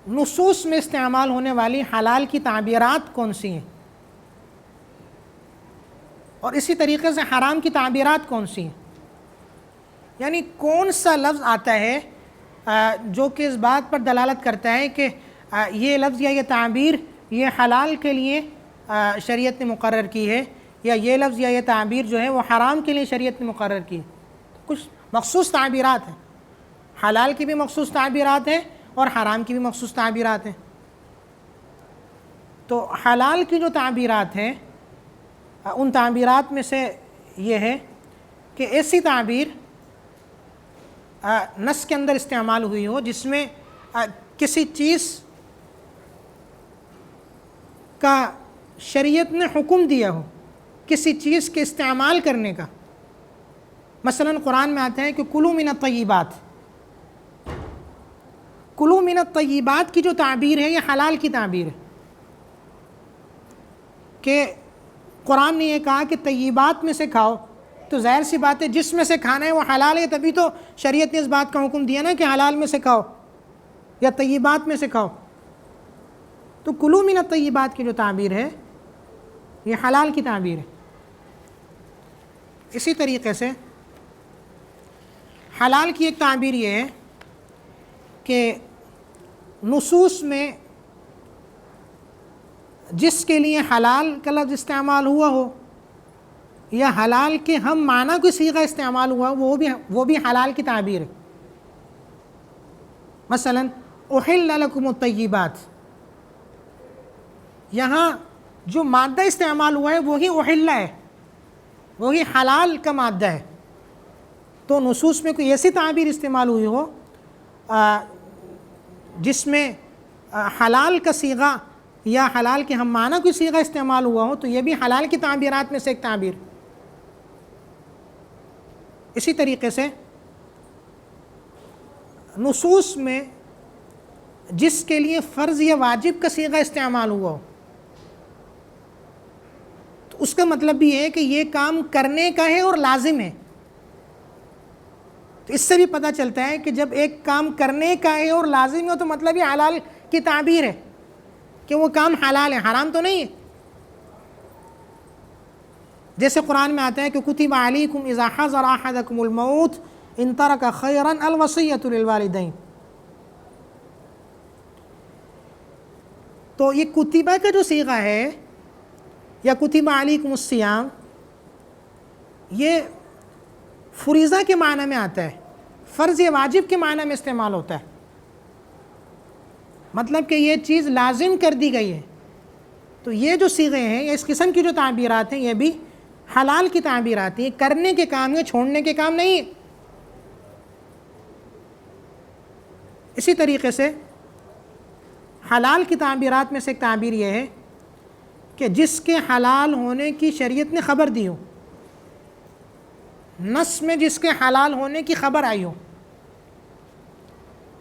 نصوص میں استعمال ہونے والی حلال کی تعبیرات کون سی ہیں، اور اسی طریقے سے حرام کی تعبیرات کون سی ہیں، یعنی کون سا لفظ آتا ہے جو کہ اس بات پر دلالت کرتا ہے کہ یہ لفظ یا یہ تعبیر یہ حلال کے لیے شریعت نے مقرر کی ہے، یا یہ لفظ یا یہ تعبیر جو ہے وہ حرام کے لیے شریعت نے مقرر کی ہے۔ کچھ مخصوص تعبیرات ہیں، حلال کی بھی مخصوص تعبیرات ہیں اور حرام کی بھی مخصوص تعبیرات ہیں۔ تو حلال کی جو تعبیرات ہیں ان تعبیرات میں سے یہ ہے کہ ایسی تعبیر نص کے اندر استعمال ہوئی ہو جس میں کسی چیز کا شریعت نے حکم دیا ہو کسی چیز کے استعمال کرنے کا۔ مثلا قرآن میں آتا ہے کہ کلوا من الطیبات، کلوا من الطیبات کی جو تعبیر ہے یہ حلال کی تعبیر ہے، کہ قرآن نے یہ کہا کہ طیبات میں سے کھاؤ، تو ظاہر سی بات ہے جس میں سے کھانا ہے وہ حلال ہے، تبھی تو شریعت نے اس بات کا حکم دیا نا کہ حلال میں سے کھاؤ یا طیبات میں سے کھاؤ۔ تو کلوا من الطیبات کی جو تعبیر ہے یہ حلال کی تعبیر ہے۔ اسی طریقے سے حلال کی ایک تعبیر یہ ہے کہ نصوص میں جس کے لیے حلال کا لفظ استعمال ہوا ہو یا حلال کے ہم معنی کوئی صیغہ استعمال ہوا وہ بھی حلال کی تعبیر ہے۔ مثلا احل لکم الطیبات، یہاں جو مادہ استعمال ہوا ہے وہی احل ہے، وہی حلال کا مادہ ہے۔ تو نصوص میں کوئی ایسی تعبیر استعمال ہوئی ہو جس میں حلال کا صیغہ یا حلال کے ہم معنی کوئی صیغہ استعمال ہوا ہو تو یہ بھی حلال کی تعبیرات میں سے ایک تعبیر۔ اسی طریقے سے نصوص میں جس کے لیے فرض یا واجب کا صیغہ استعمال ہوا ہو تو اس کا مطلب بھی ہے کہ یہ کام کرنے کا ہے اور لازم ہے۔ تو اس سے بھی پتہ چلتا ہے کہ جب ایک کام کرنے کا ہے اور لازم ہے تو مطلب یہ حلال کی تعبیر ہے کہ وہ کام حلال ہے، حرام تو نہیں ہے۔ جیسے قرآن میں آتا ہے کہ کتب علیکم اذا حضر احدکم الموت ان ترک خیرا الوصیۃ للوالدین۔ تو یہ کتبہ کا جو صیغہ ہے یا کتب علیکم الصیام یہ فریضہ کے معنی میں آتا ہے، فرض یا واجب کے معنی میں استعمال ہوتا ہے، مطلب کہ یہ چیز لازم کر دی گئی ہے۔ تو یہ جو صیغے ہیں یا اس قسم کی جو تعبیرات ہیں یہ بھی حلال کی تعبیرات ہیں، کرنے کے کام ہیں، چھوڑنے کے کام نہیں۔ اسی طریقے سے حلال کی تعبیرات میں سے ایک تعبیر یہ ہے کہ جس کے حلال ہونے کی شریعت نے خبر دی ہو، نص میں جس کے حلال ہونے کی خبر آئی ہو۔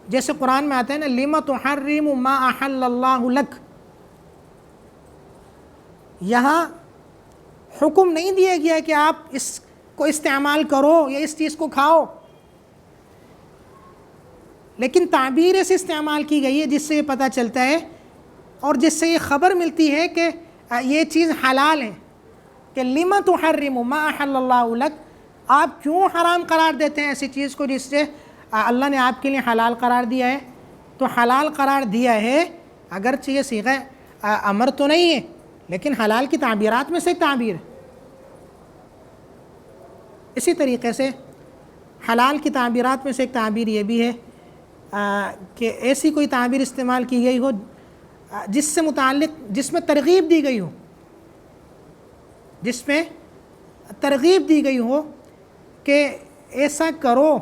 جیسے قرآن میں آتا ہے نا لِمَ تُحَرِّمُ مَا أَحَلَّ اللَّهُ لَكَ، یہاں حکم نہیں دیا گیا کہ آپ اس کو استعمال کرو یا اس چیز کو کھاؤ، لیکن تعبیر ایسے استعمال کی گئی ہے جس سے یہ پتہ چلتا ہے اور جس سے یہ خبر ملتی ہے کہ یہ چیز حلال ہے، کہ لِمَ تُحَرِّمُ مَا أَحَلَّ اللَّهُ لَكَ، آپ کیوں حرام قرار دیتے ہیں ایسی چیز کو جس سے اللہ نے آپ کے لیے حلال قرار دیا ہے۔ تو حلال قرار دیا ہے اگرچہ یہ صیغہ امر تو نہیں ہے لیکن حلال کی تعبیرات میں سے ایک تعبیر ہے۔ اسی طریقے سے حلال کی تعبیرات میں سے ایک تعبیر یہ بھی ہے کہ ایسی کوئی تعبیر استعمال کی گئی ہو جس سے متعلق جس میں ترغیب دی گئی ہو، جس میں ترغیب دی گئی ہو کہ ایسا کرو،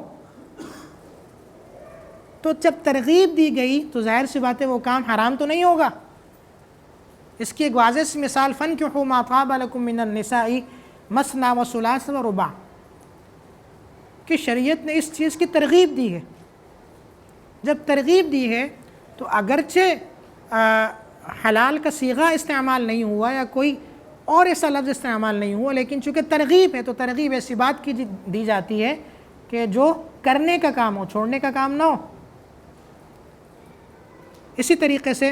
تو جب ترغیب دی گئی تو ظاہر سی بات ہے وہ کام حرام تو نہیں ہوگا۔ اس کی ایک واضح سی مثال فَانْكِحُوا مَا طَابَ لَكُم مِّنَ النِّسَاءِ مَثْنَىٰ وَثُلَاثَ وَرُبَاعَ، کہ شریعت نے اس چیز کی ترغیب دی ہے۔ جب ترغیب دی ہے تو اگرچہ حلال کا صیغہ استعمال نہیں ہوا یا کوئی اور ایسا لفظ استعمال نہیں ہوا، لیکن چونکہ ترغیب ہے تو ترغیب ایسی بات کی دی جاتی ہے کہ جو کرنے کا کام ہو، چھوڑنے کا کام نہ ہو۔ اسی طریقے سے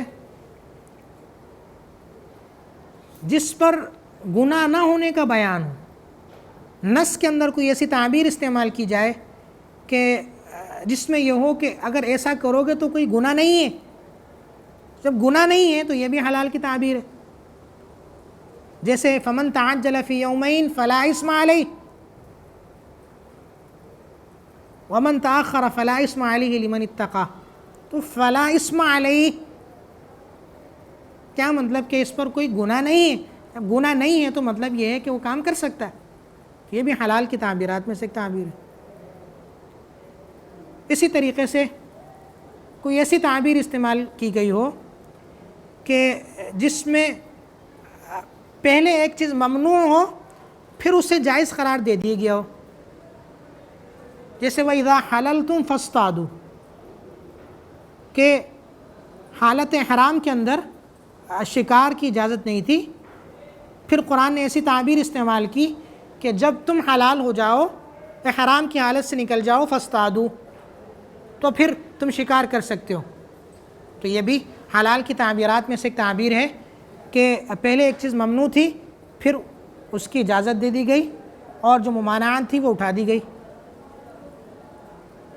جس پر گناہ نہ ہونے کا بیان ہو، نص کے اندر کوئی ایسی تعبیر استعمال کی جائے کہ جس میں یہ ہو کہ اگر ایسا کرو گے تو کوئی گناہ نہیں ہے، جب گناہ نہیں ہے تو یہ بھی حلال کی تعبیر ہے. جیسے فمن تعجل فی یومین فلا اثم علیہ ومن تاخر فلا اثم علیہ لمن اتقى. تو فلا اثم علیہ کیا مطلب کہ اس پر کوئی گناہ نہیں ہے. اب گناہ نہیں ہے تو مطلب یہ ہے کہ وہ کام کر سکتا ہے. یہ بھی حلال کی تعبیرات میں سے ایک تعبیر ہے. اسی طریقے سے کوئی ایسی تعبیر استعمال کی گئی ہو کہ جس میں پہلے ایک چیز ممنوع ہو پھر اسے جائز قرار دے دیا گیا ہو. جیسے وَإِذَا حَلَلْتُمْ فَاصْطَادُوا، کہ حالت حرام کے اندر شکار کی اجازت نہیں تھی، پھر قرآن نے ایسی تعبیر استعمال کی کہ جب تم حلال ہو جاؤ، احرام کی حالت سے نکل جاؤ، فاصطادوا، تو پھر تم شکار کر سکتے ہو. تو یہ بھی حلال کی تعبیرات میں سے ایک تعبیر ہے کہ پہلے ایک چیز ممنوع تھی پھر اس کی اجازت دے دی گئی اور جو ممانعات تھی وہ اٹھا دی گئی.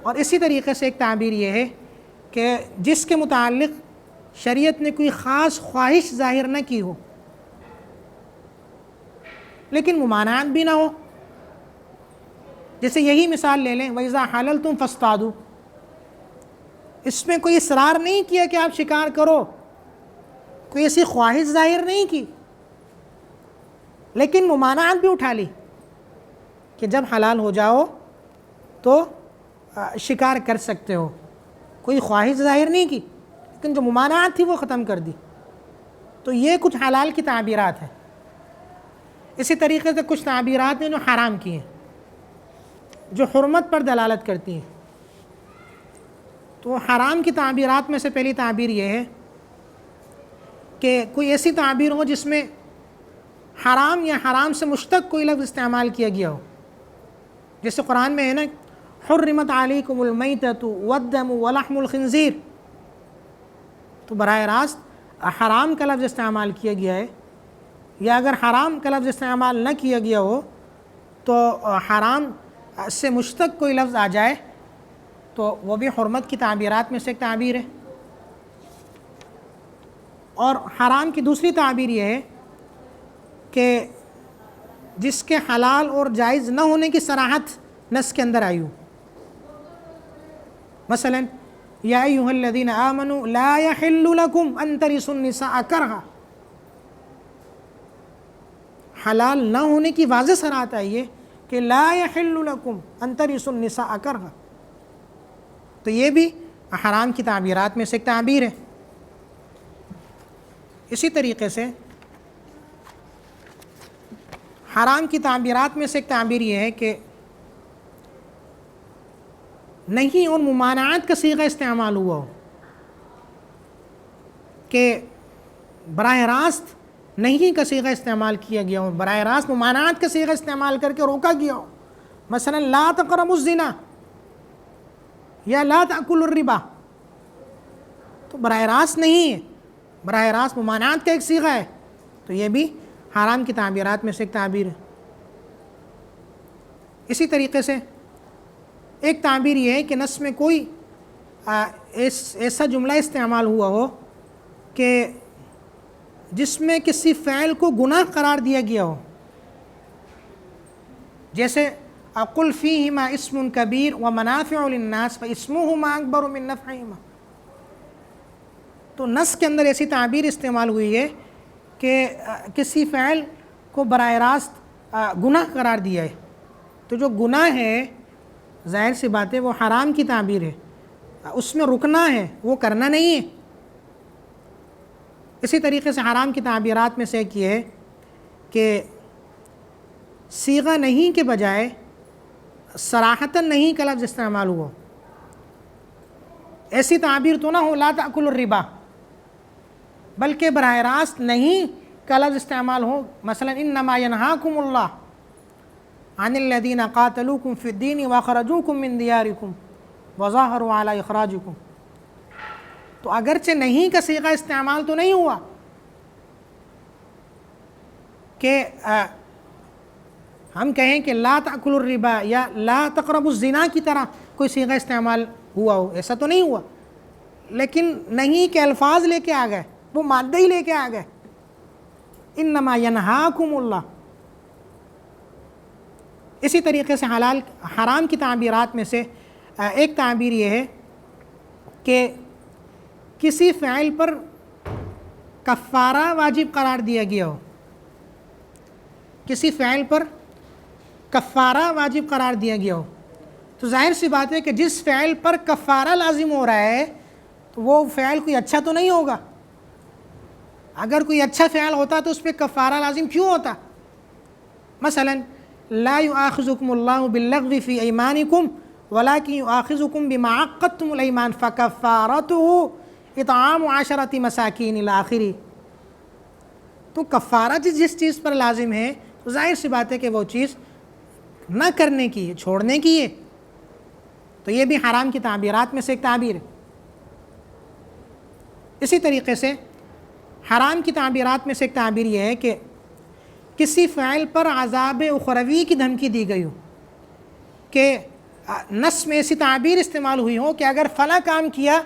اور اسی طریقے سے ایک تعبیر یہ ہے کہ جس کے متعلق شریعت نے کوئی خاص خواہش ظاہر نہ کی ہو لیکن ممانعات بھی نہ ہو. جیسے یہی مثال لے لیں وَإِذَا حَلَلْتُمْ فَاصْطَادُوا، اس میں کوئی اصرار نہیں کیا کہ آپ شکار کرو، کوئی ایسی خواہش ظاہر نہیں کی، لیکن ممانعات بھی اٹھا لی کہ جب حلال ہو جاؤ تو شکار کر سکتے ہو. کوئی خواہش ظاہر نہیں کی لیکن جو ممانعات تھی وہ ختم کر دی. تو یہ کچھ حلال کی تعبیرات ہیں. اسی طریقے سے کچھ تعبیرات ہیں جو حرام کی ہیں، جو حرمت پر دلالت کرتی ہیں. تو حرام کی تعبیرات میں سے پہلی تعبیر یہ ہے کہ کوئی ایسی تعبیر ہو جس میں حرام یا حرام سے مشتق کوئی لفظ استعمال کیا گیا ہو. جیسے قرآن میں ہے نا حرمت علیکم المیتۃ والدم ولحم الخنزیر، تو براہ راست حرام کا لفظ استعمال کیا گیا ہے. یا اگر حرام کا لفظ استعمال نہ کیا گیا ہو تو حرام سے مشتق کوئی لفظ آ جائے تو وہ بھی حرمت کی تعبیرات میں سے ایک تعبیر ہے. اور حرام کی دوسری تعبیر یہ ہے کہ جس کے حلال اور جائز نہ ہونے کی صراحت نص کے اندر آئی ہو. مثلا یا ایھا الذین آمنوا لا یحل لکم ان ترثوا النساء کرہا، حلال نہ ہونے کی واضح صراحت آئی ہے کہ لا یحل لکم ان ترثوا النساء کرہا. تو یہ بھی حرام کی تعبیرات میں سے ایک تعبیر ہے. اسی طریقے سے حرام کی تعبیرات میں سے ایک تعبیر یہ ہے کہ نہیں اور ممانعات کا صیغہ استعمال ہوا ہو، کہ براہ راست نہیں کا صیغہ استعمال کیا گیا ہو، براہ راست ممانعات کا صیغہ استعمال کر کے روکا گیا ہو. مثلا لا تقربوا الزنا یا لا تأکلوا الربا، تو براہ راست نہیں ہے، براہ راست ممانعات کا ایک صیغہ ہے. تو یہ بھی حرام کی تعبیرات میں سے ایک تعبیر ہے. اسی طریقے سے ایک تعبیر یہ ہے کہ نص میں کوئی ایسا جملہ استعمال ہوا ہو کہ جس میں کسی فعل کو گناہ قرار دیا گیا ہو. جیسے قل فیہما اسم کبیر ومنافع للناس فاسمہما اکبر من نفعہما، تو نص کے اندر ایسی تعبیر استعمال ہوئی ہے کہ کسی فعل کو براہ راست گناہ قرار دیا ہے. تو جو گناہ ہے ظاہر سی بات ہے وہ حرام کی تعبیر ہے، اس میں رکنا ہے، وہ کرنا نہیں ہے. اسی طریقے سے حرام کی تعبیرات میں سے ایک یہ ہے کہ صیغہ نہیں کے بجائے صراحتاً نہیں کا لفظ استعمال ہوا. ایسی تعبیر تو نہ ہو لا تأکلوا الربا، بلکہ براہ راست نہیں کا لفظ استعمال ہو. مثلا انما ینہاکم اللہ عن الذین قاتلوکم فی الدین واخرجوکم من دیارکم وظاہروا علی اخراجکم. تو اگرچہ نہیں کا صیغہ استعمال تو نہیں ہوا کہ ہم کہیں کہ لا تأکلوا الربا یا لا تقربوا الزنا کی طرح کوئی صیغہ استعمال ہوا ہو، ایسا تو نہیں ہوا، لیکن نہیں کے الفاظ لے کے آ گئے، وہ مادہ ہی لے کے آ گئے، انما ینہاکم اللہ۔ اسی طریقے سے حلال حرام کی تعبیرات میں سے ایک تعبیر یہ ہے کہ کسی فعل پر کفارہ واجب قرار دیا گیا ہو، کسی فعل پر کفارہ واجب قرار دیا گیا ہو، تو ظاہر سی بات ہے کہ جس فعل پر کفارہ لازم ہو رہا ہے تو وہ فعل کوئی اچھا تو نہیں ہوگا۔ اگر کوئی اچھا فعل ہوتا تو اس پہ کفارہ لازم کیوں ہوتا؟ مثلا لا یؤاخذکم اللہ باللغو فی ایمانکم ولکن یؤاخذکم بما عقدتم الایمان فکفارتہ اطعام 10 مساکین الی آخرہ۔ تو کفارہ جس چیز پر لازم ہے تو ظاہر سی بات ہے کہ وہ چیز نہ کرنے کی ہے، چھوڑنے کی ہے۔ تو یہ بھی حرام کی تعبیرات میں سے ایک تعبیر ہے۔ اسی طریقے سے حرام کی تعبیرات میں سے ایک تعبیر یہ ہے کہ کسی فعل پر عذاب اخروی کی دھمکی دی گئی ہو، کہ نص میں ایسی تعبیر استعمال ہوئی ہو کہ اگر فلاں کام کیا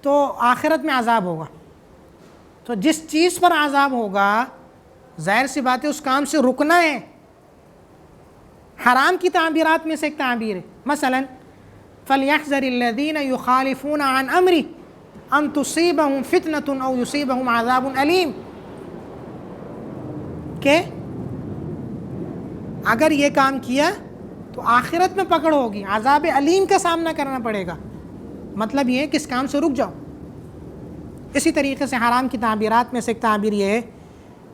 تو آخرت میں عذاب ہوگا۔ تو جس چیز پر عذاب ہوگا ظاہر سی بات ہے اس کام سے رکنا ہے۔ حرام کی تعبیرات میں سے ایک تعبیر ہے، مثلا فَلْيَحْذَرِ الَّذِينَ يُخَالِفُونَ عَنْ أَمْرِهِ أَن تُصِيبَهُمْ فِتْنَةٌ أَوْ يُصِيبَهُمْ عَذَابٌ أَلِيمٌ، کہ اگر یہ کام کیا تو آخرت میں پکڑ ہوگی، عذاب علیم کا سامنا کرنا پڑے گا، مطلب یہ ہے کہ اس کام سے رک جاؤ۔ اسی طریقے سے حرام کی تعبیرات میں سے ایک تعبیر یہ ہے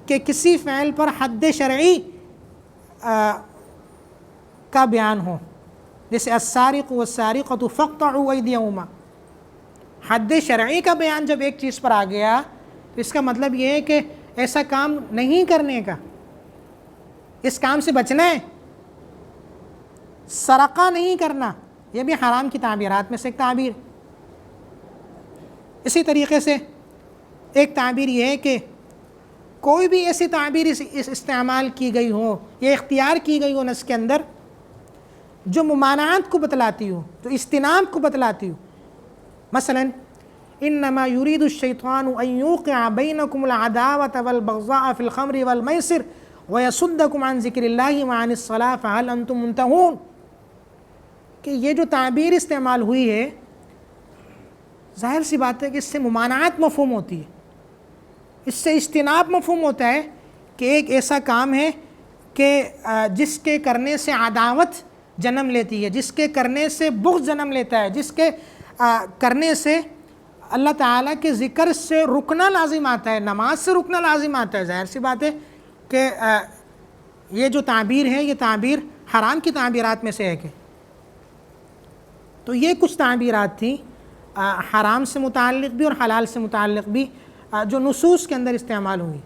کہ کسی فعل پر حد شرعی کا بیان ہو، جیسے السارق والسارقۃ فاقطعوا ایدیہما، حد شرعی کا بیان جب ایک چیز پر آ گیا تو اس کا مطلب یہ ہے کہ ایسا کام نہیں کرنے کا، اس کام سے بچنا ہے، سرقہ نہیں کرنا، یہ بھی حرام کی تعبیرات میں سے ایک تعبیر۔ اسی طریقے سے ایک تعبیر یہ ہے کہ کوئی بھی ایسی تعبیر استعمال کی گئی ہو یا اختیار کی گئی ہو نص کے اندر جو ممانعات کو بتلاتی ہو، جو اجتناب کو بتلاتی ہو، مثلا انما یرید الشیطان ان یوقع بینکم العداوۃ والبغضاء فی الخمر والمیسر ویصدکم عن ذکر اللہ وعن الصلاۃ فہل انتم منتہون، کہ یہ جو تعبیر استعمال ہوئی ہے ظاہر سی بات ہے کہ اس سے ممانعات مفہوم ہوتی ہے، اس سے اجتناب مفہوم ہوتا ہے کہ ایک ایسا کام ہے کہ جس کے کرنے سے عداوت جنم لیتی ہے، جس کے کرنے سے بغض جنم لیتا ہے، جس کے کرنے سے اللہ تعالیٰ کے ذکر سے رکنا لازم آتا ہے، نماز سے رکنا لازم آتا ہے۔ ظاہر سی بات ہے کہ یہ جو تعبیر ہے یہ تعبیر حرام کی تعبیرات میں سے ایک ہے۔ تو یہ کچھ تعبیرات تھیں حرام سے متعلق بھی اور حلال سے متعلق بھی جو نصوص کے اندر استعمال ہوئی۔